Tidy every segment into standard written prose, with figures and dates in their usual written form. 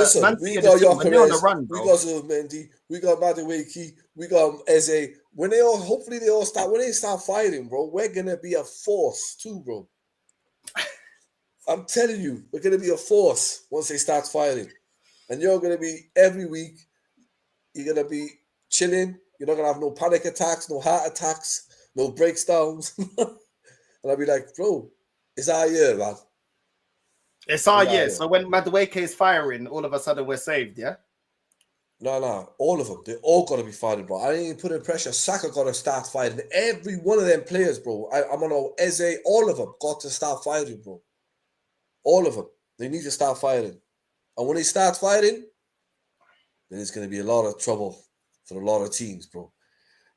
Listen, we got Gyökeres, we got Zubimendi, we got Madueke, we got Eze. When they start fighting, bro, we're gonna be a force too, bro. I'm telling you, we're gonna be a force once they start fighting. And you're gonna be every week, you're gonna be chilling, you're not gonna have no panic attacks, no heart attacks, no breakdowns. And I'll be like, bro, it's our year, man. It's our year. So when Madueke is firing, all of a sudden we're saved, yeah? No. All of them. They all got to be fighting, bro. I ain't even putting pressure. Saka got to start fighting. Every one of them players, bro. I'm on Eze. All of them got to start fighting, bro. All of them. They need to start fighting. And when they start fighting, then it's going to be a lot of trouble for a lot of teams, bro.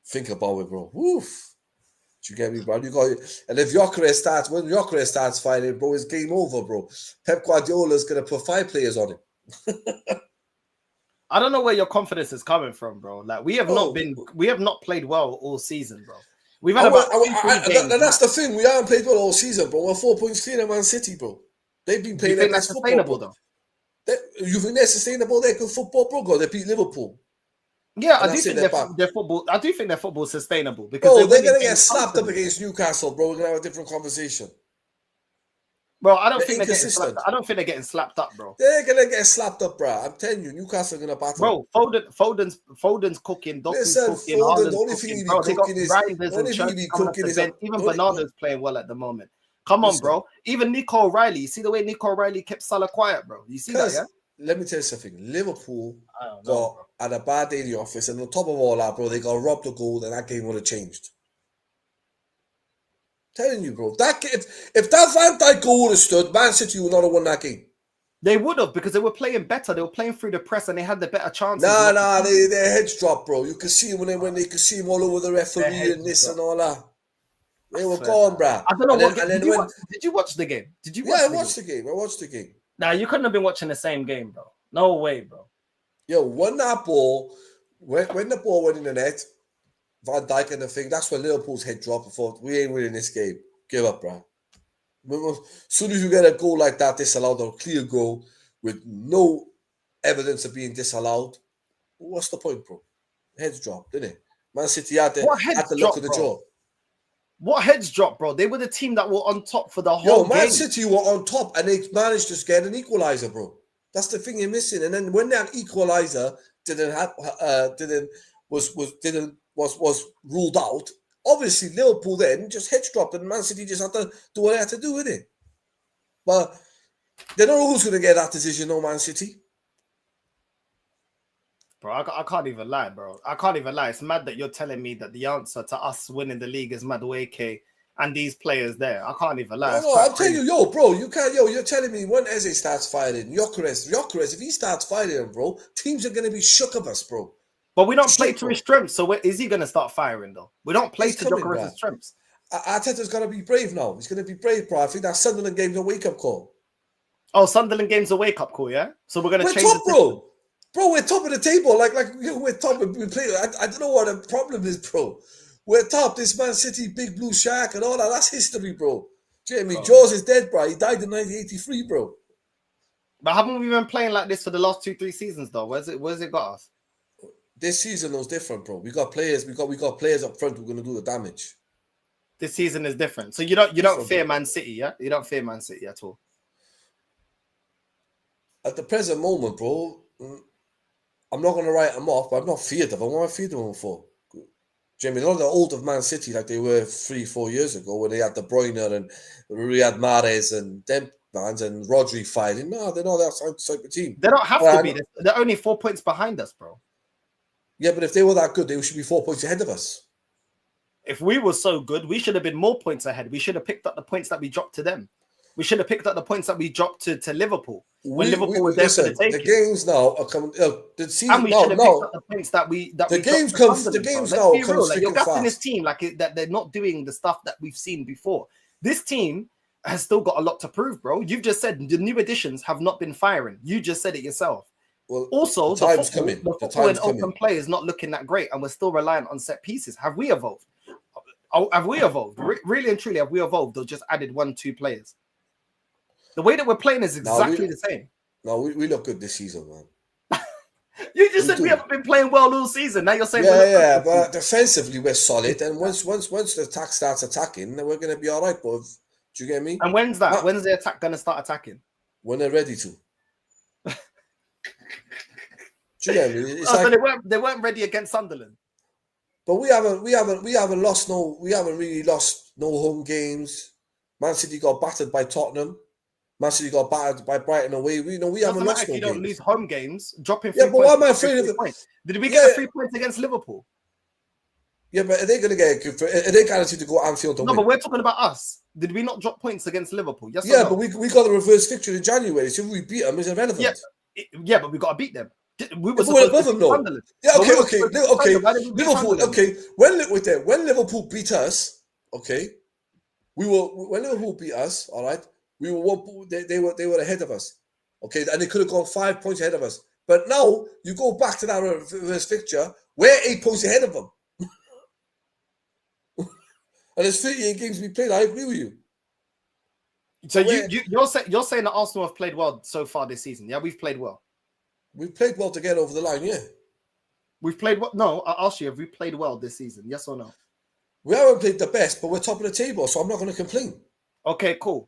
Think about it, bro. Woof. You get me, bro? And if when Gyökeres starts fighting, bro, it's game over, bro. Pep Guardiola's gonna put 5 players on him. I don't know where your confidence is coming from, bro. Like we have not played well all season, bro. We've had about 3 games. And that's the thing. We haven't played well all season, bro. We're 4 points clear of Man City, bro. They've been playing their best football, bro. You think they're sustainable? They're good football, bro. God, they beat Liverpool. Yeah, I do think their football. I do think their football is sustainable because they're gonna get slapped up against Newcastle, bro. We're gonna have a different conversation. Bro, I don't think they're getting slapped up, bro. They're gonna get slapped up, bro. I'm telling you, Newcastle are gonna battle. Bro, Foden's cooking, Doku's cooking, Haaland's cooking, bro. They got Reinders and Church coming off the bench. Even Bernardo's playing well at the moment. Come on, bro. Even Nico O'Reilly. You see the way Nico O'Reilly kept Salah quiet, bro. You see that, yeah? Let me tell you something. Liverpool had a bad day in the office, and on top of all that, bro, they got robbed of goal, and that game would have changed. Telling you, bro. If that Van Dijk goal would have stood, Man City would not have won that game. They would have, because they were playing better. They were playing through the press, and they had the better chances. Their heads dropped, bro. You could see them when they could see them all over the referee and this and all that. They were gone, bro. I don't know did you watch the game? I watched the game. Nah, you couldn't have been watching the same game, bro. No way, bro. Yo, when the ball went in the net, Van Dijk and the thing, that's when Liverpool's head dropped and thought, we ain't winning this game. Give up, bro. As soon as you get a goal like that disallowed, or a clear goal with no evidence of being disallowed, what's the point, bro? Heads dropped, didn't it? Man City had the look of the jaw. What heads dropped, bro? They were the team that were on top for the whole game. Man City were on top and they managed to get an equalizer, bro. That's the thing you're missing. And then when that equalizer was ruled out, obviously Liverpool then just heads dropped and Man City just had to do what they had to do with it. But they don't know who's going to get that decision, no, Man City. Bro, I can't even lie, bro. I can't even lie. It's mad that you're telling me that the answer to us winning the league is Madueke and these players there. I can't even lie. No, I'm telling you, bro, you're telling me when Eze starts fighting, Gyökeres, if he starts fighting, bro, teams are going to be shook of us, bro. But we don't play to his strengths, so is he going to start firing, though? We don't play to Gyökeres' strengths. Arteta's going to be brave now. He's going to be brave, bro. I think that Sunderland game's a wake-up call. Oh, Sunderland game's a wake-up call, yeah? So we're going to change top, bro. Bro, we're top of the table. We're top. We play. I don't know what the problem is, bro. We're top. This Man City, big blue shark and all that. That's history, bro. Jamie, Jaws is dead, bro. He died in 1983, bro. But haven't we been playing like this for the last 2-3 seasons, though? Where's it got us? This season was different, bro. We got players. We got players up front who are going to do the damage. This season is different. So you don't fear Man City, yeah? You don't fear Man City at all. At the present moment, bro, I'm not going to write them off, but I'm not feared of them. What am I feared of them for? Jamie, they're not the old of Man City like they were 3-4 years ago when they had De Bruyne and Riyad Mahrez and them fans and Rodri fighting. No, they're not that type of team. They don't have to be. They're only 4 points behind us, bro. Yeah, but if they were that good, they should be 4 points ahead of us. If we were so good, we should have been more points ahead. We should have picked up the points that we dropped to them. We should have picked up the points that we dropped to Liverpool when Liverpool was there for the taking. The games now are coming. The season and we should have picked up the points that we. The games come. The games now come like you're gassing this team that they're not doing the stuff that we've seen before. This team has still got a lot to prove, bro. You've just said the new additions have not been firing. You just said it yourself. Well, also, the football and open play is not looking that great, and we're still reliant on set pieces. Have we evolved? Have we evolved? Really and truly, have we evolved or just added 1-2 players? The way that we're playing is exactly the same. No, we look good this season, man. You just said we haven't been playing well all season. Now you're saying but defensively we're solid, and once the attack starts attacking, then we're gonna be all right. But do you get me? And when's that? When's the attack gonna start attacking? When they're ready to. Do you get me? It's so they weren't ready against Sunderland. But we haven't really lost no home games. Man City got battered by Tottenham. Man City got battered by Brighton away. We haven't lost no games. If you don't lose home games, dropping 3 points. Yeah, but why am I afraid of it? Did we get 3 points against Liverpool? Yeah, but are they going to get are they guaranteed to go Anfield to win? No, but we're talking about us. Did we not drop points against Liverpool? Yes. Yeah, but we got a reverse fixture in January, so if we beat them, it's irrelevant. Yeah, but we got to beat them. We were above them, though. Yeah, okay. Liverpool. Okay, when Liverpool beat us, okay, when Liverpool beat us, all right, we were they were ahead of us, okay, and they could have gone 5 points ahead of us. But now you go back to that reverse fixture, we're 8 points ahead of them, and there's 38 games we played. I agree with you. So you're saying that Arsenal have played well so far this season? Yeah, we've played well. We've played well to get over the line, yeah. We've played well. No, I asked you, have we played well this season? Yes or no? We haven't played the best, but we're top of the table, so I'm not going to complain. Okay, cool.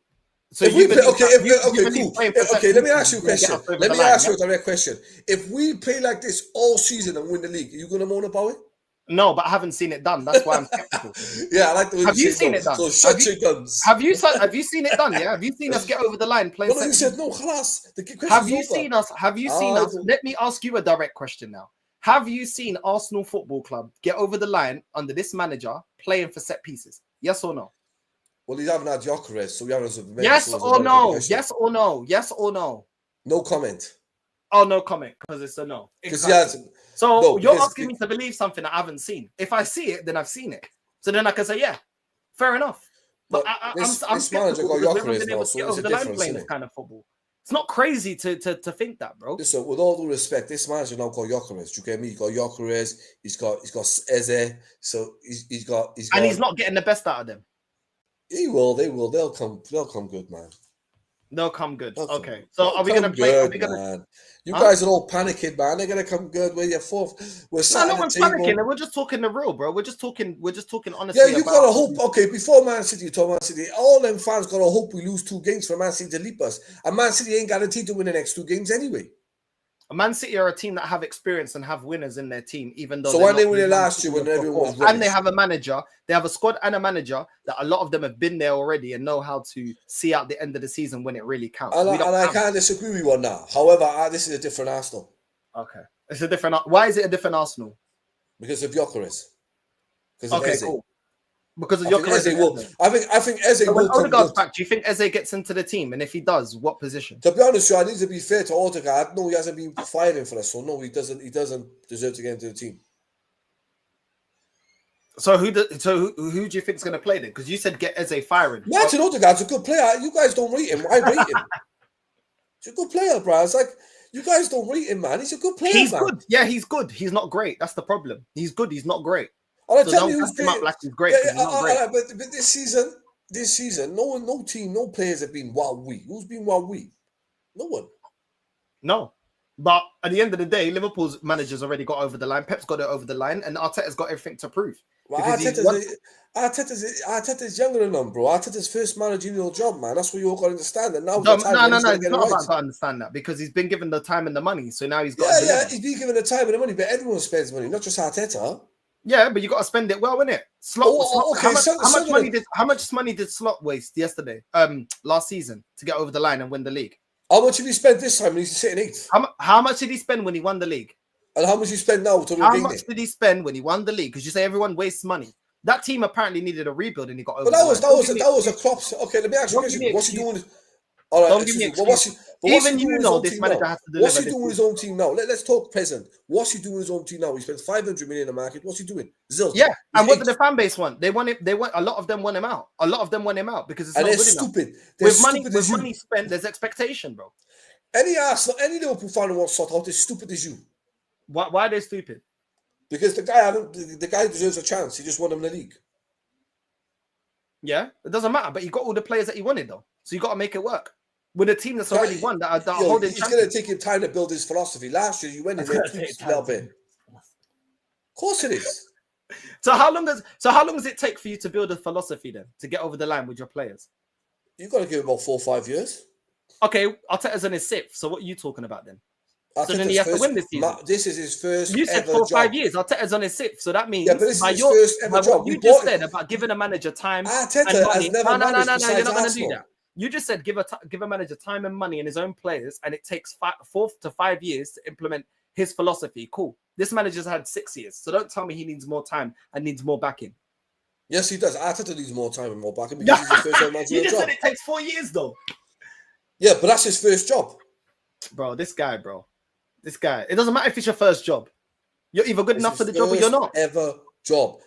So cool. Okay, let me ask you a question. Let me ask you a direct question. If we play like this all season and win the league, are you going to moan about it? No, but I haven't seen it done. That's why I'm skeptical. Yeah, I like the way have you seen it done? So shut your guns. Have you seen it done? Yeah, have you seen us get over the line playing? No, you said no, class. Have you seen us? Have you seen us? Let me ask you a direct question now. Have you seen Arsenal Football Club get over the line under this manager playing for set pieces? Yes or no? Well, he haven't had Gyökeres, so we haven't. Yes or no? Yes or no? Yes or no? No comment. Oh, no comment because it's a no. Because he hasn't. So you're asking me to believe something I haven't seen. If I see it, then I've seen it. So then I can say, yeah, fair enough. But I'm skeptical because we haven't been able to get over the line playing this kind of football. It's not crazy to think that, bro. Listen, with all due respect, this manager now got Gyökeres. Do you get me? He's got Gyökeres. He's got Eze. So he's got. And he's not getting the best out of them. He will. They will. They'll come good, man. They'll come good. Okay. So are we going to play? Are we going to? You guys are all panicking, man. They're going to come good. We're fourth. We're sat no one's panicking. We're just talking the real, bro. We're just talking honestly. Yeah, you got to hope. Okay, before Man City, you told Man City, all them fans got to hope we lose 2 games for Man City to leap us. And Man City ain't guaranteed to win the next 2 games anyway. Man City are a team that have experience and have winners in their team, even though. So when they won it last year, when everyone was rubbish. And they have a manager, they have a squad and a manager that a lot of them have been there already and know how to see out the end of the season when it really counts. And I can't disagree with you on that. However, this is a different Arsenal. Okay, it's a different. Why is it a different Arsenal? Because of Gyökeres. Okay, cool. Because of Gyökeres. I think Eze will. When Odegaard's back, do you think Eze gets into the team? And if he does, what position? To be honest with you, I need to be fair to Odegaard. No, he hasn't been firing for us, so no, he doesn't deserve to get into the team. So who do you think is going to play then? Because you said get Eze firing. Martin Odegaard's a good player. You guys don't rate him. I rate him. He's a good player, bro. It's like you guys don't rate him, man. He's a good player. He's good. Yeah, he's good. He's not great. That's the problem. He's good. He's not great. I'll tell you who's him up like he's great. But this season, no team, no players have been wow-wee. Who's been wow-wee? No one. No. But at the end of the day, Liverpool's manager's already got over the line. Pep's got it over the line, and Arteta's got everything to prove. Well, Arteta's younger than them, bro. Arteta's first managerial job, man. That's what you all got to understand. And now no. It's not about to understand that because he's been given the time and the money. So now he's got. Yeah, he's been given the time and the money, but everyone spends money, not just Arteta. Yeah, but you got to spend it well, innit? How much money did Slot waste yesterday? Last season to get over the line and win the league. How much did he spend this time when he's sitting 8th? How much did he spend when he won the league? And how much did he spend now? How much did he spend when he won the league? Because you say everyone wastes money. That team apparently needed a rebuild, and he got over. But that was a Klopp. Okay, let me ask you a question. What's he doing? All right, don't give me even you know this manager has to deliver. What's he doing with his own team now? Let's talk present. What's he doing with his own team now? He spent 500 million in the market. What's he doing? Zilch. Yeah, and what did the fan base want? They want him. A lot of them want him out. A lot of them want him out because it's not good stupid. Enough. With money spent, there's expectation, bro. Any Liverpool fan who wants to sort out is stupid as you. Why are they stupid? Because the guy deserves a chance. He just won him the league. Yeah, it doesn't matter. But he got all the players that he wanted, though. So you got to make it work. with a team that's already won that are holding. It's going to take him time to build his philosophy. Last year, you went in there tweaks a little bit. Of course, it is. So how long does it take for you to build a philosophy then to get over the line with your players? You've got to give it about 4 or 5 years. Okay, Arteta's in his 6th. So what are you talking about then? So then he has to win this season. This is his first. You said 4 or 5 years. Arteta's on his 6th, so that means but this is his first ever job. What you just said about giving a manager time Arteta and money. has never managed No, you're not going to do Arsenal. that. You just said give a manager time and money and his own players, and it takes 4 to 5 years to implement his philosophy. Cool. This manager's had 6 years, so don't tell me he needs more time and needs more backing. Yes, he does. Arteta needs more time and more backing because he's the first time managerial You just job. said it takes 4 years, though. Yeah, but that's his first job. Bro, this guy. This guy. It doesn't matter if it's your first job. You're either good enough for the job or you're not. Ever job.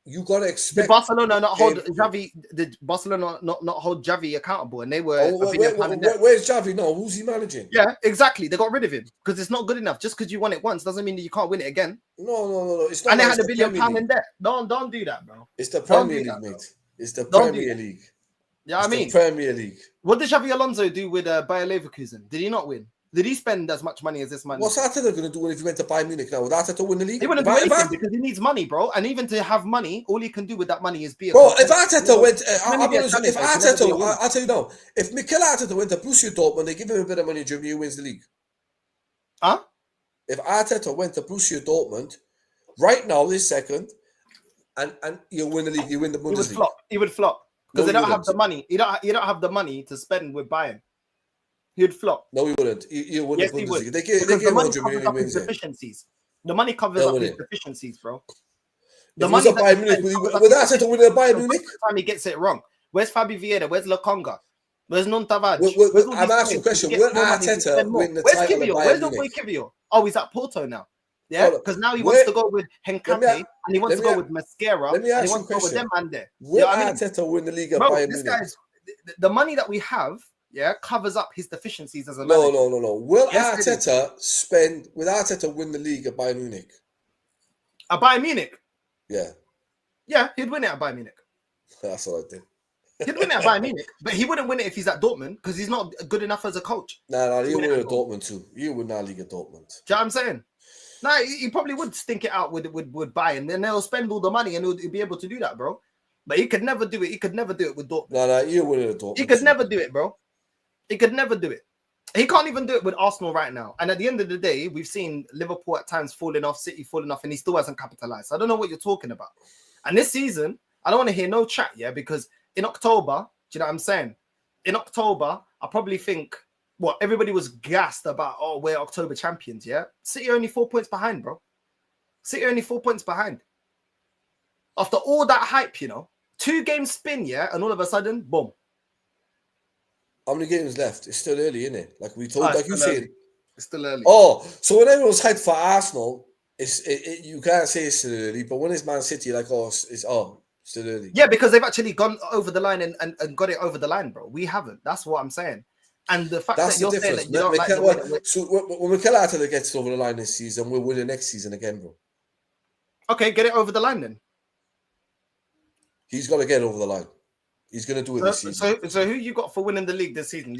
You gotta expect. Did Barcelona not hold Xavi? Did Barcelona not hold Xavi accountable? And they were. Where's Xavi now? Who's he managing? Yeah, exactly. They got rid of him because it's not good enough. Just because you won it once doesn't mean that you can't win it again. No. It's not. And they had £1 billion in debt. Don't do that, bro. It's the Premier League, mate. It's the Premier League. Yeah, I mean, the Premier League. What did Xavi Alonso do with Bayer Leverkusen? Did he not win? Did he spend as much money as this man? What's Arteta going to do if he went to Bayern Munich now? Would Arteta win the league? He wouldn't do anything because he needs money, bro. And even to have money, all he can do with that money is be a... Bro, if Arteta went... I'll tell you now. If Mikel Arteta went to Borussia Dortmund, they give him a bit of money, Germany, he wins the league. Huh? If Arteta went to Borussia Dortmund, right now, this second, and you'll win the league, you win the Bundesliga. He would flop. Because they don't have the money. You don't have the money to spend with Bayern. He'd flop. No, he wouldn't. He wouldn't. Yes, he would. They gave him 100 million, he wins it. Deficiencies. The money covers up his deficiencies, bro. The money that Bayern Munich, with Arteta winning a Bayern Munich, time he gets it wrong. Where's Fabi Vieira? Where's Lokonga? Where's Nontavage? I'm asking a question. Will Arteta win the title of Bayern Munich? Where's the boy Kivio? Oh, he's at Porto now. Yeah, because now he wants to go with Henkampe and he wants to go with Mascara. Let me ask and he you wants to go with them man there. Will Arteta win the league of Bayern Munich? Guy's the money that we have. Yeah, covers up his deficiencies as a manager. No. Will Arteta spend? Will Arteta win the league at Bayern Munich? At Bayern Munich? Yeah, he'd win it at Bayern Munich. That's what I think. He'd win it at Bayern Munich, but he wouldn't win it if he's at Dortmund because he's not good enough as a coach. No, he'll win at Dortmund too. He'll win that league at Dortmund. Do you know what I'm saying? No, he probably would stink it out with Bayern. Then they'll spend all the money and he'll be able to do that, bro. But he could never do it. He could never do it with Dortmund. No, he'll win it at Dortmund. He could never do it, bro. He could never do it. He can't even do it with Arsenal right now. And at the end of the day, we've seen Liverpool at times falling off, City falling off, and he still hasn't capitalized. I don't know what you're talking about. And this season, I don't want to hear no chat, because in October, do you know what I'm saying? In October, I probably think, everybody was gassed about, we're October champions, yeah? City are only 4 points behind, bro. City are only 4 points behind. After all that hype, 2 games spin, and all of a sudden, boom. How many games left? It's still early, isn't it? Like we told, like you said, it's still early. Oh, so when everyone's hyped for Arsenal, you can't say it's still early. But when it's Man City, like it's still early. Yeah, because they've actually gone over the line and got it over the line, bro. We haven't. That's what I'm saying. And the fact that you're saying that you don't like the way that so when Mikel Arteta gets over the line this season, we'll win the next season again, bro. Okay, get it over the line then. He's got to get over the line. He's going to do it this season. So who you got for winning the league this season?